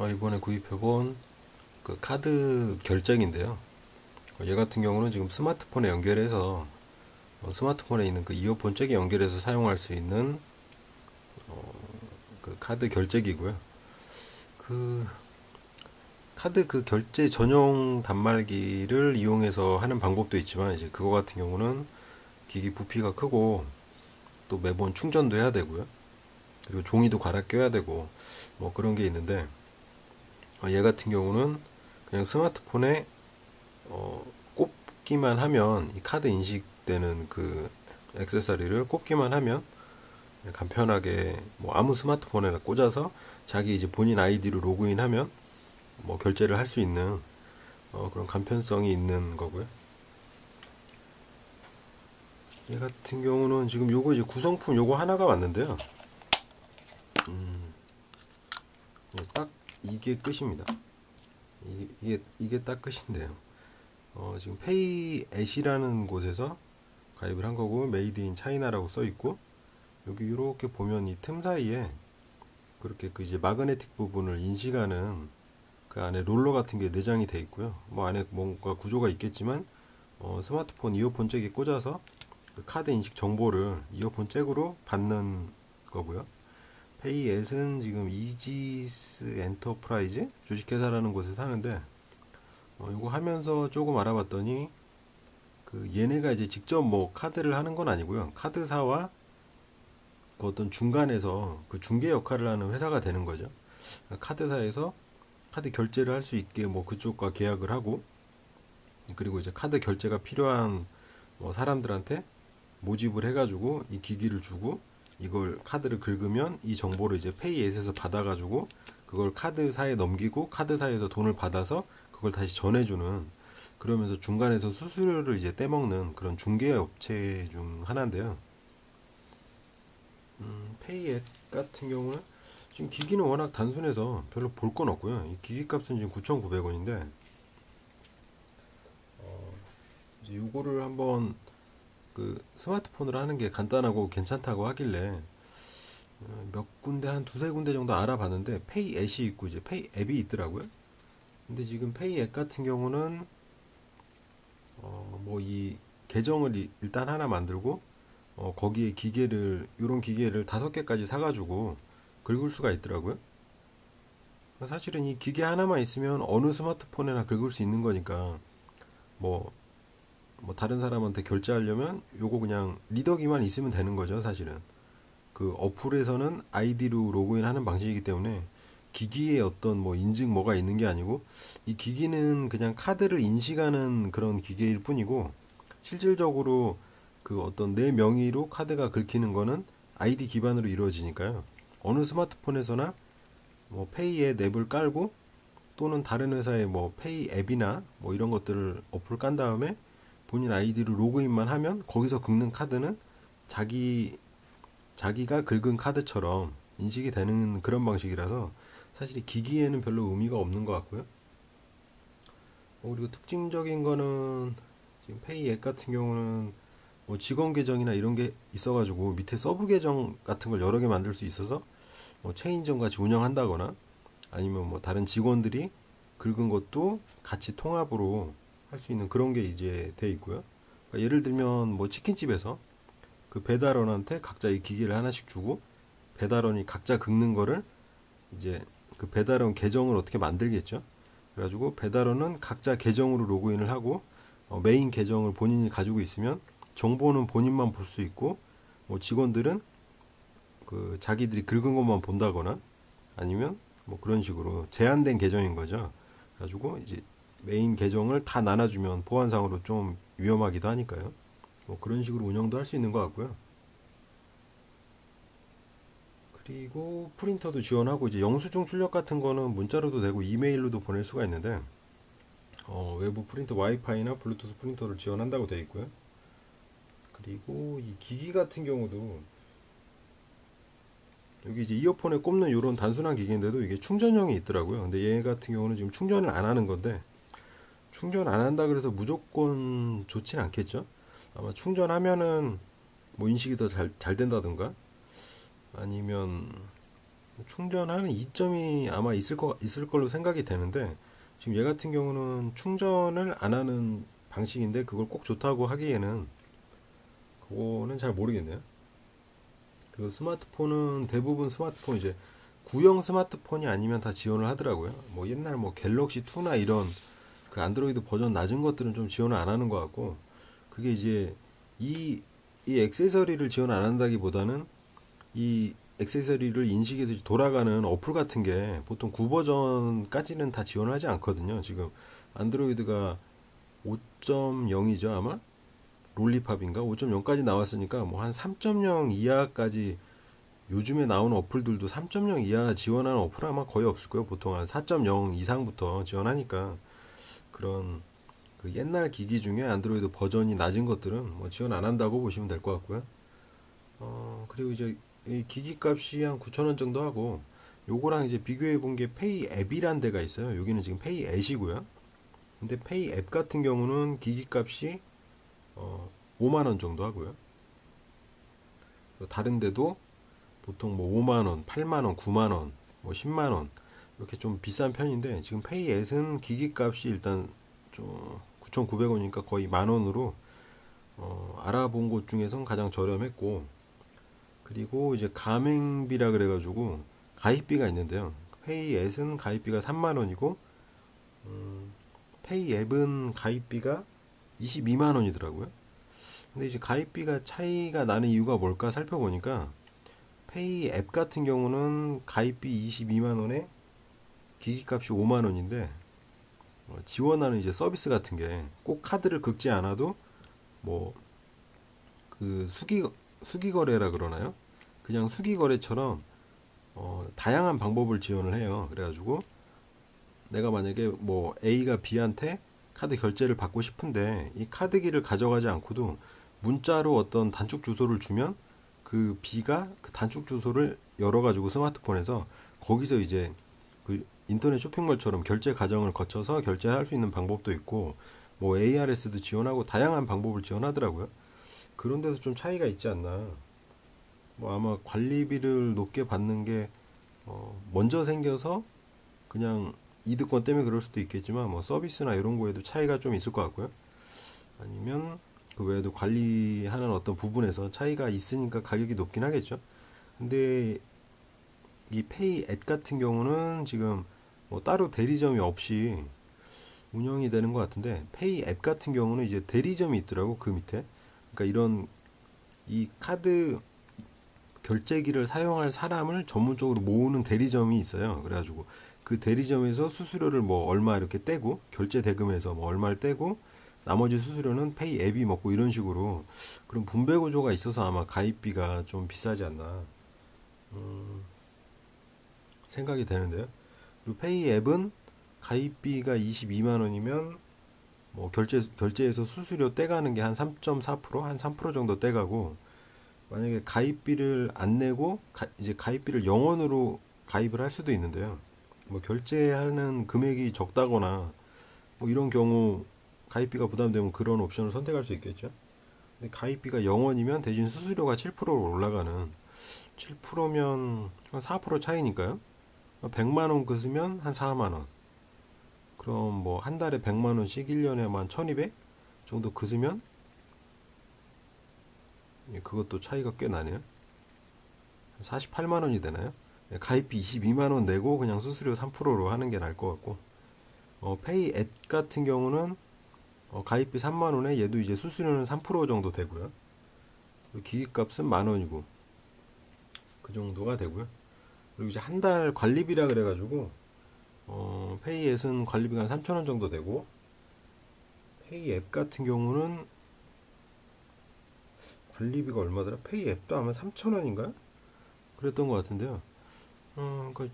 이번에 구입해본 그 카드 결제기인데요. 얘 같은 경우는 지금 스마트폰에 연결해서 스마트폰에 있는 그 이어폰 잭에 연결해서 사용할 수 있는 그 카드 결제기고요. 그 카드 그 결제 전용 단말기를 이용해서 하는 방법도 있지만 이제 그거 같은 경우는 기기 부피가 크고 또 매번 충전도 해야 되고요. 그리고 종이도 갈아 껴야 되고 뭐 그런 게 있는데 얘 같은 경우는 그냥 스마트폰에 꼽기만 하면 이 카드 인식되는 그 액세서리를 꼽기만 하면 간편하게 뭐 아무 스마트폰에나 꽂아서 자기 이제 본인 아이디로 로그인하면 뭐 결제를 할 수 있는 그런 간편성이 있는 거고요. 얘 같은 경우는 지금 요거 이제 구성품 요거 하나가 왔는데요. 딱 이게 끝입니다. 이게 딱 끝인데요. 지금 페이 앳이라는 곳에서 가입을 한 거고 메이드 인 차이나라고 써 있고 여기 이렇게 보면 이 틈 사이에 그렇게 그 이제 마그네틱 부분을 인식하는 그 안에 롤러 같은 게 내장이 돼 있고요. 뭐 안에 뭔가 구조가 있겠지만 스마트폰 이어폰 잭에 꽂아서 그 카드 인식 정보를 이어폰 잭으로 받는 거고요. 페이앳은 지금 이지스 엔터프라이즈 주식회사라는 곳에서 하는데 이거 하면서 조금 알아봤더니 그 얘네가 이제 직접 뭐 카드를 하는 건 아니고요. 카드사와 그 어떤 중간에서 그 중개 역할을 하는 회사가 되는 거죠. 카드사에서 카드 결제를 할 수 있게 뭐 그쪽과 계약을 하고 그리고 이제 카드 결제가 필요한 뭐 사람들한테 모집을 해가지고 이 기기를 주고 이걸 카드를 긁으면 이 정보를 이제 페이앳에서 받아가지고 그걸 카드사에 넘기고 카드사에서 돈을 받아서 그걸 다시 전해주는 그러면서 중간에서 수수료를 이제 떼먹는 그런 중개 업체 중 하나인데요. 페이앳 같은 경우는 지금 기기는 워낙 단순해서 별로 볼 건 없고요. 이 기기 값은 지금 9,900원인데 이제 요거를 한번 그 스마트폰으로 하는 게 간단하고 괜찮다고 하길래 몇 군데 한 두세 군데 정도 알아봤는데 페이 앱이 있고 이제 페이 앱이 있더라고요. 근데 지금 페이 앱 같은 경우는 뭐 이 계정을 일단 하나 만들고 거기에 기계를 요런 기계를 5개까지 사가지고 긁을 수가 있더라고요. 사실은 이 기계 하나만 있으면 어느 스마트폰에나 긁을 수 있는 거니까 뭐, 뭐 다른 사람한테 결제하려면 요거 그냥 리더기만 있으면 되는 거죠, 사실은. 그 어플에서는 아이디로 로그인하는 방식이기 때문에 기기에 어떤 뭐 인증 뭐가 있는 게 아니고 이 기기는 그냥 카드를 인식하는 그런 기계일 뿐이고 실질적으로 그 어떤 내 명의로 카드가 긁히는 거는 아이디 기반으로 이루어지니까요. 어느 스마트폰에서나 뭐 페이의 앱을 깔고 또는 다른 회사의 뭐 페이 앱이나 뭐 이런 것들을 어플 깐 다음에 본인 아이디로 로그인만 하면 거기서 긁는 카드는 자기 자기가 긁은 카드처럼 인식이 되는 그런 방식이라서 사실 기기에는 별로 의미가 없는 것 같고요. 그리고 특징적인 거는 지금 페이 앱 같은 경우는 뭐 직원 계정이나 이런 게 있어가지고 밑에 서브 계정 같은 걸 여러 개 만들 수 있어서 뭐 체인점 같이 운영한다거나 아니면 뭐 다른 직원들이 긁은 것도 같이 통합으로 할 수 있는 그런 게 이제 돼 있고요. 그러니까 예를 들면 뭐 치킨집에서 그 배달원한테 각자 이 기기를 하나씩 주고 배달원이 각자 긁는 거를 이제 그 배달원 계정을 어떻게 만들겠죠. 그래가지고 배달원은 각자 계정으로 로그인을 하고 메인 계정을 본인이 가지고 있으면 정보는 본인만 볼 수 있고 뭐 직원들은 그 자기들이 긁은 것만 본다거나 아니면 뭐 그런 식으로 제한된 계정인 거죠. 그래가지고 이제 메인 계정을 다 나눠주면 보안상으로 좀 위험하기도 하니까요. 뭐 그런 식으로 운영도 할 수 있는 것 같고요. 그리고 프린터도 지원하고 이제 영수증 출력 같은 거는 문자로도 되고 이메일로도 보낼 수가 있는데 외부 프린터 와이파이나 블루투스 프린터를 지원한다고 되어 있고요. 그리고 이 기기 같은 경우도 여기 이제 이어폰에 꼽는 이런 단순한 기기인데도 이게 충전형이 있더라고요. 근데 얘 같은 경우는 지금 충전을 안 하는 건데 충전 안 한다 그래서 무조건 좋진 않겠죠. 아마 충전하면은 뭐 인식이 더 잘 된다든가 아니면 충전하는 이점이 아마 있을 걸로 생각이 되는데, 지금 얘 같은 경우는 충전을 안 하는 방식인데 그걸 꼭 좋다고 하기에는 그거는 잘 모르겠네요. 그리고 스마트폰은 대부분 스마트폰 이제 구형 스마트폰이 아니면 다 지원을 하더라고요. 뭐 옛날 뭐 갤럭시 2나 이런 그 안드로이드 버전 낮은 것들은 좀 지원을 안 하는 것 같고, 그게 이제 이, 이 액세서리를 지원 안 한다기보다는 이 액세서리를 인식해서 돌아가는 어플 같은 게 보통 9버전까지는 다 지원하지 않거든요. 지금 안드로이드가 5.0이죠, 아마? 롤리팝인가? 5.0까지 나왔으니까 뭐 한 3.0 이하까지 요즘에 나오는 어플들도 3.0 이하 지원하는 어플 아마 거의 없을 거예요. 보통 한 4.0 이상부터 지원하니까 그런 그 옛날 기기 중에 안드로이드 버전이 낮은 것들은 뭐 지원 안 한다고 보시면 될 것 같고요. 그리고 이제 이 기기 값이 한 9,000원 정도 하고, 요거랑 이제 비교해 본 게 페이 앱이란 데가 있어요. 여기는 지금 페이 앱이고요. 근데 페이 앱 같은 경우는 기기 값이 5만 원 정도 하고요. 다른 데도 보통 뭐 5만 원, 8만 원, 9만 원, 뭐 10만 원 이렇게 좀 비싼 편인데, 지금 페이 앱은 기기 값이 일단 좀 9,900원이니까 거의 만 원으로 알아본 곳 중에선 가장 저렴했고, 그리고 이제 가맹비라 그래가지고 가입비가 있는데요. 페이 앱은 가입비가 3만 원이고, 페이 앱은 가입비가 22만 원이더라고요. 근데 이제 가입비가 차이가 나는 이유가 뭘까 살펴보니까, 페이 앱 같은 경우는 가입비 22만 원에 기기값이 5만 원인데, 지원하는 이제 서비스 같은 게 꼭 카드를 긁지 않아도 뭐 그 수기 거래라 그러나요? 그냥 수기 거래처럼 다양한 방법을 지원을 해요. 그래가지고 내가 만약에 뭐 A가 B한테 카드 결제를 받고 싶은데 이 카드기를 가져가지 않고도 문자로 어떤 단축 주소를 주면 그 B가 그 단축 주소를 열어가지고 스마트폰에서 거기서 이제 그 인터넷 쇼핑몰처럼 결제 과정을 거쳐서 결제할 수 있는 방법도 있고, 뭐 ARS도 지원하고 다양한 방법을 지원하더라고요. 그런 데서 좀 차이가 있지 않나. 뭐 아마 관리비를 높게 받는 게 먼저 생겨서 그냥 이득권 때문에 그럴 수도 있겠지만, 뭐 서비스나 이런 거에도 차이가 좀 있을 것 같고요. 아니면 그 외에도 관리하는 어떤 부분에서 차이가 있으니까 가격이 높긴 하겠죠. 근데 이 페이 앱 같은 경우는 지금 뭐 따로 대리점이 없이 운영이 되는 것 같은데, 페이 앱 같은 경우는 이제 대리점이 있더라고, 그 밑에. 그러니까 이런 이 카드 결제기를 사용할 사람을 전문적으로 모으는 대리점이 있어요. 그래가지고 그 대리점에서 수수료를 뭐 얼마 이렇게 떼고, 결제 대금에서 뭐 얼마를 떼고, 나머지 수수료는 페이 앱이 먹고, 이런 식으로 그런 분배 구조가 있어서 아마 가입비가 좀 비싸지 않나 생각이 되는데요. 그리고 페이 앱은 가입비가 22만 원이면 뭐 결제에서 수수료 떼가는 게 한 3.4%, 한 3% 정도 떼가고, 만약에 가입비를 안 내고 이제 가입비를 0원으로 가입을 할 수도 있는데요. 뭐 결제하는 금액이 적다거나 뭐 이런 경우 가입비가 부담되면 그런 옵션을 선택할 수 있겠죠. 근데 가입비가 0원이면 대신 수수료가 7%로 올라가는, 7%면 한 4% 차이니까요. 100만 원 긋으면 한 4만 원. 그럼 뭐 한 달에 100만 원씩 1년에 한 1200 정도 긋으면 그것도 차이가 꽤 나네요. 48만 원이 되나요? 가입비 22만 원 내고 그냥 수수료 3%로 하는 게 나을 것 같고, 페이 앱 같은 경우는 가입비 3만 원에 얘도 이제 수수료는 3% 정도 되고요. 기기값은 만 원이고 그 정도가 되고요. 그리고 이제 한 달 관리비라 그래가지고 페이 앱은 관리비가 한 3천 원 정도 되고, 페이 앱 같은 경우는 관리비가 얼마더라? 페이 앱도 아마 3천 원인가? 그랬던 것 같은데요. 그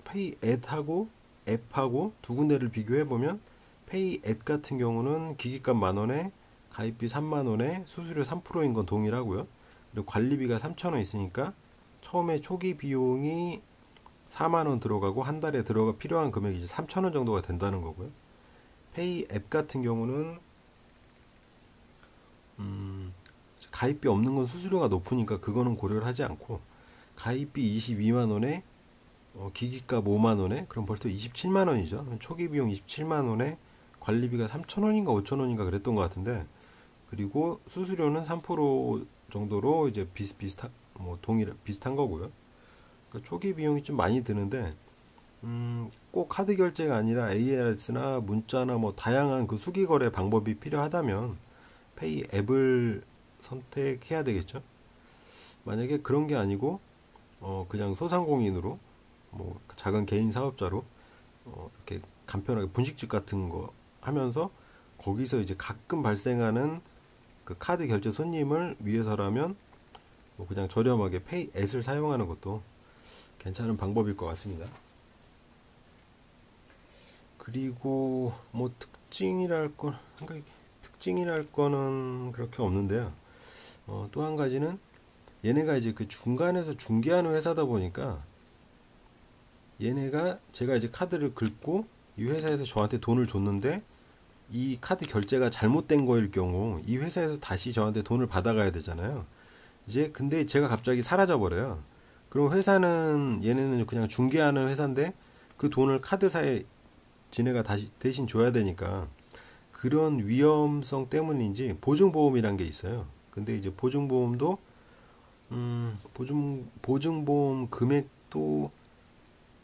페이 앱하고 앱하고 두 군데를 비교해 보면, 페이 앱 같은 경우는 기기값 만 원에 가입비 3만 원에 수수료 3%인 건 동일하고요. 그리고 관리비가 3천 원 있으니까 처음에 초기 비용이 4만 원 들어가고 한 달에 들어가 필요한 금액이 이제 3천 원 정도가 된다는 거고요. 페이 앱 같은 경우는 가입비 없는 건 수수료가 높으니까 그거는 고려를 하지 않고, 가입비 22만 원에 기기값 5만 원에 그럼 벌써 27만 원이죠. 초기 비용 27만 원에 관리비가 3천 원인가 5천 원인가 그랬던 것 같은데, 그리고 수수료는 3% 정도로 이제 비슷비슷한 뭐 동일 비슷한 거고요. 그러니까 초기 비용이 좀 많이 드는데, 꼭 카드 결제가 아니라 ARS나 문자나 뭐 다양한 그 수기 거래 방법이 필요하다면 페이 앱을 선택해야 되겠죠. 만약에 그런 게 아니고 그냥 소상공인으로 뭐 작은 개인 사업자로 이렇게 간편하게 분식집 같은 거 하면서 거기서 이제 가끔 발생하는 그 카드 결제 손님을 위해서라면 뭐 그냥 저렴하게 페이 앱을 사용하는 것도 괜찮은 방법일 것 같습니다. 그리고 뭐 특징이랄 거는 그렇게 없는데요. 또 한 가지는 얘네가 이제 그 중간에서 중개하는 회사다 보니까 얘네가 제가 이제 카드를 긁고 이 회사에서 저한테 돈을 줬는데 이 카드 결제가 잘못된 거일 경우 이 회사에서 다시 저한테 돈을 받아가야 되잖아요. 이제 근데 제가 갑자기 사라져 버려요. 그럼 회사는 얘네는 그냥 중개하는 회사인데 그 돈을 카드사에 지네가 다시 대신 줘야 되니까 그런 위험성 때문인지 보증보험이란 게 있어요. 근데 이제 보증보험도 보증보험 금액도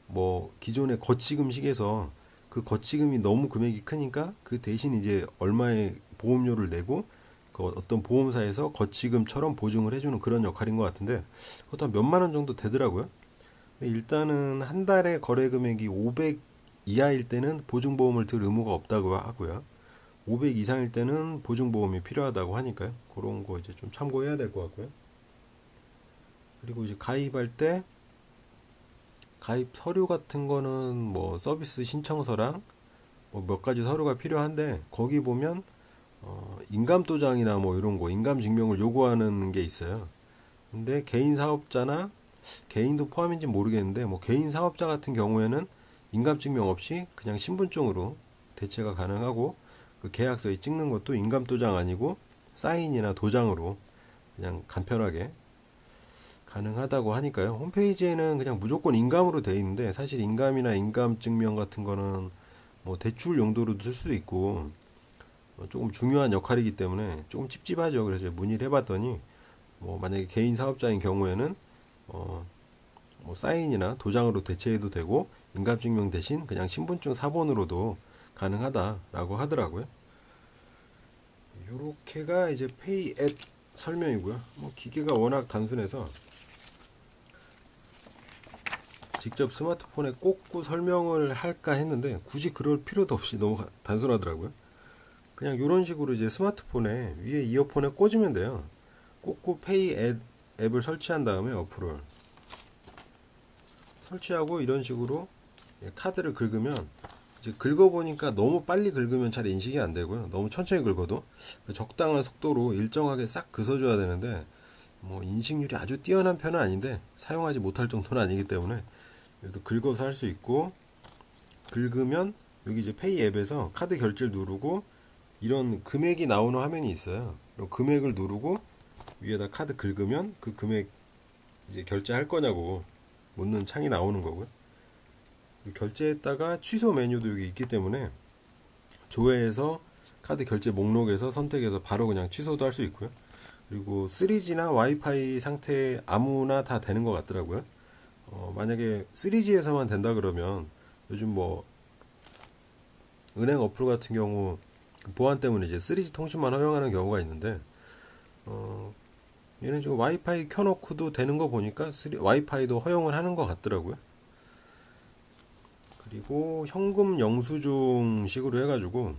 뭐 기존의 거치금식에서 그 거치금이 너무 금액이 크니까 그 대신 이제 얼마의 보험료를 내고 그 어떤 보험사에서 거치금처럼 보증을 해주는 그런 역할인 것 같은데 그것도 한 몇만 원 정도 되더라고요. 근데 일단은 한 달에 거래 금액이 500 이하일 때는 보증보험을 들 의무가 없다고 하고요. 500 이상일 때는 보증보험이 필요하다고 하니까요. 그런 거 이제 좀 참고해야 될 것 같고요. 그리고 이제 가입할 때 가입 서류 같은 거는 뭐 서비스 신청서랑 뭐 몇 가지 서류가 필요한데 거기 보면 인감도장이나 뭐 이런 거 인감증명을 요구하는 게 있어요. 근데 개인 사업자나 개인도 포함인지 모르겠는데 뭐 개인 사업자 같은 경우에는 인감증명 없이 그냥 신분증으로 대체가 가능하고 그 계약서에 찍는 것도 인감도장 아니고 사인이나 도장으로 그냥 간편하게 가능하다고 하니까요. 홈페이지에는 그냥 무조건 인감으로 돼 있는데 사실 인감이나 인감증명 같은 거는 뭐 대출 용도로도 쓸 수도 있고 조금 중요한 역할이기 때문에 조금 찝찝하죠. 그래서 문의를 해봤더니 뭐 만약에 개인 사업자인 경우에는 뭐 사인이나 도장으로 대체해도 되고 인감증명 대신 그냥 신분증 사본으로도 가능하다라고 하더라고요. 요렇게가 이제 페이 앱 설명이고요. 뭐 기계가 워낙 단순해서 직접 스마트폰에 꽂고 설명을 할까 했는데 굳이 그럴 필요도 없이 너무 단순하더라고요. 그냥 이런 식으로 이제 스마트폰에 위에 이어폰에 꽂으면 돼요. 꽂고 페이 앱을 설치한 다음에 어플을 설치하고 이런 식으로 카드를 긁으면 이제 긁어보니까 너무 빨리 긁으면 잘 인식이 안 되고요. 너무 천천히 긁어도 적당한 속도로 일정하게 싹 긋어줘야 되는데 뭐 인식률이 아주 뛰어난 편은 아닌데 사용하지 못할 정도는 아니기 때문에 그래도 긁어서 할 수 있고 긁으면 여기 이제 페이 앱에서 카드 결제를 누르고 이런 금액이 나오는 화면이 있어요. 금액을 누르고 위에다 카드 긁으면 그 금액 이제 결제할 거냐고 묻는 창이 나오는 거고요. 결제했다가 취소 메뉴도 여기 있기 때문에 조회해서 카드 결제 목록에서 선택해서 바로 그냥 취소도 할 수 있고요. 그리고 3G나 와이파이 상태 아무나 다 되는 것 같더라고요. 만약에 3G에서만 된다 그러면 요즘 뭐 은행 어플 같은 경우 보안 때문에 이제 3G 통신만 허용하는 경우가 있는데 얘는 지금 와이파이 켜놓고도 되는 거 보니까 와이파이도 허용을 하는 것 같더라고요. 그리고 현금 영수증 식으로 해가지고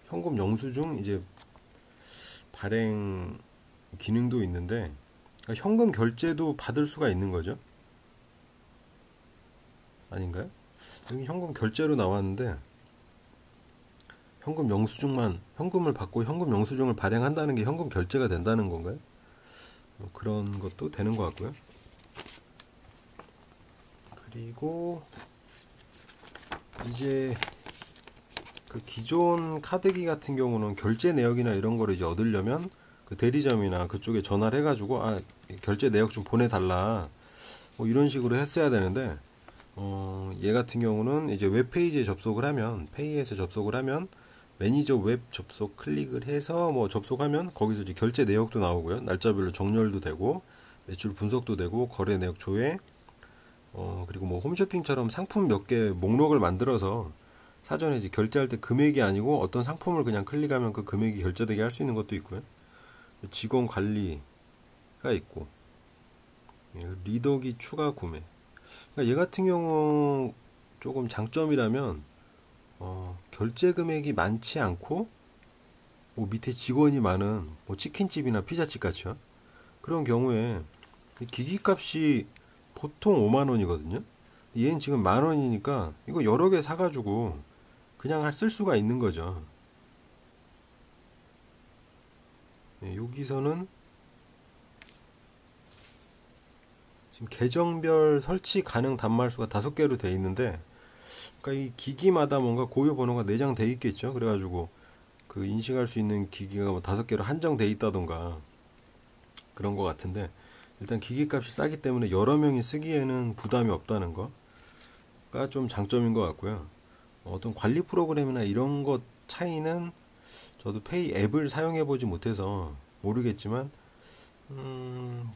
현금 영수증 이제 발행 기능도 있는데 그러니까 현금 결제도 받을 수가 있는 거죠. 아닌가요? 여기 현금 결제로 나왔는데 현금 영수증만 현금을 받고 현금 영수증을 발행한다는 게 현금 결제가 된다는 건가요? 그런 것도 되는 것 같고요. 그리고 이제 그 기존 카드기 같은 경우는 결제 내역이나 이런 거를 이제 얻으려면 그 대리점이나 그쪽에 전화를 해가지고 결제 내역 좀 보내달라 뭐 이런 식으로 했어야 되는데 얘 같은 경우는 이제 웹페이지에 접속을 하면 페이에서 접속을 하면 매니저 웹 접속 클릭을 해서 뭐 접속하면 거기서 이제 결제 내역도 나오고요. 날짜별로 정렬도 되고 매출 분석도 되고 거래 내역 조회 그리고 뭐 홈쇼핑처럼 상품 몇 개 목록을 만들어서 사전에 이제 결제할 때 금액이 아니고 어떤 상품을 그냥 클릭하면 그 금액이 결제되게 할 수 있는 것도 있고요. 직원 관리가 있고 리더기 추가 구매. 그러니까 얘 같은 경우 조금 장점이라면 결제 금액이 많지 않고 뭐 밑에 직원이 많은 뭐 치킨집이나 피자집 같죠. 그런 경우에 기기값이 보통 5만 원이거든요. 얘는 지금 만 원이니까 이거 여러 개 사가지고 그냥 쓸 수가 있는 거죠. 여기서는 지금 계정별 설치 가능 단말수가 5개로 돼 있는데, 그러니까 이 기기마다 뭔가 고유 번호가 내장돼 있겠죠. 그래가지고 그 인식할 수 있는 기기가 뭐 5개로 한정돼 있다던가 그런 것 같은데, 일단 기기값이 싸기 때문에 여러 명이 쓰기에는 부담이 없다는 거가 좀 장점인 것 같고요. 어떤 관리 프로그램이나 이런 것 차이는 저도 페이 앱을 사용해 보지 못해서 모르겠지만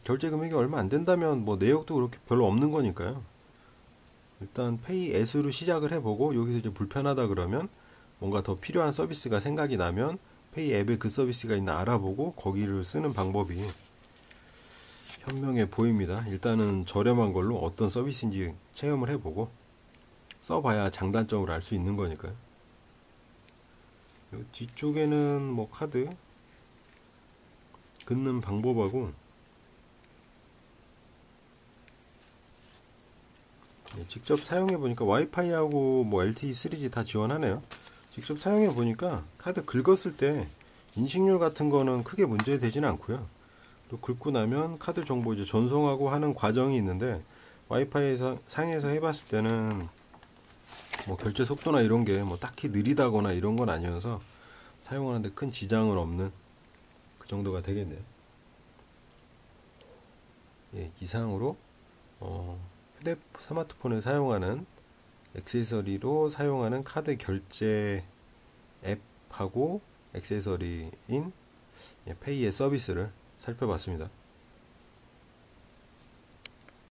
결제 금액이 얼마 안 된다면 뭐 내역도 그렇게 별로 없는 거니까요. 일단 페이 S로 시작을 해보고 여기서 이제 불편하다 그러면 뭔가 더 필요한 서비스가 생각이 나면 페이 앱에 그 서비스가 있나 알아보고 거기를 쓰는 방법이 현명해 보입니다. 일단은 저렴한 걸로 어떤 서비스인지 체험을 해보고 써봐야 장단점을 알 수 있는 거니까요. 뒤쪽에는 뭐 카드 긋는 방법하고 직접 사용해 보니까 와이파이하고 뭐 LTE 3G 다 지원하네요. 직접 사용해 보니까 카드 긁었을 때 인식률 같은 거는 크게 문제 되지는 않고요. 또 긁고 나면 카드 정보 이제 전송하고 하는 과정이 있는데 와이파이에서 상에서 해봤을 때는 뭐 결제 속도나 이런 게 뭐 딱히 느리다거나 이런 건 아니어서 사용하는데 큰 지장은 없는 그 정도가 되겠네요. 예, 이상으로 스마트폰에 사용하는 액세서리로 사용하는 카드 결제 앱하고 액세서리인 페이의 서비스를 살펴봤습니다.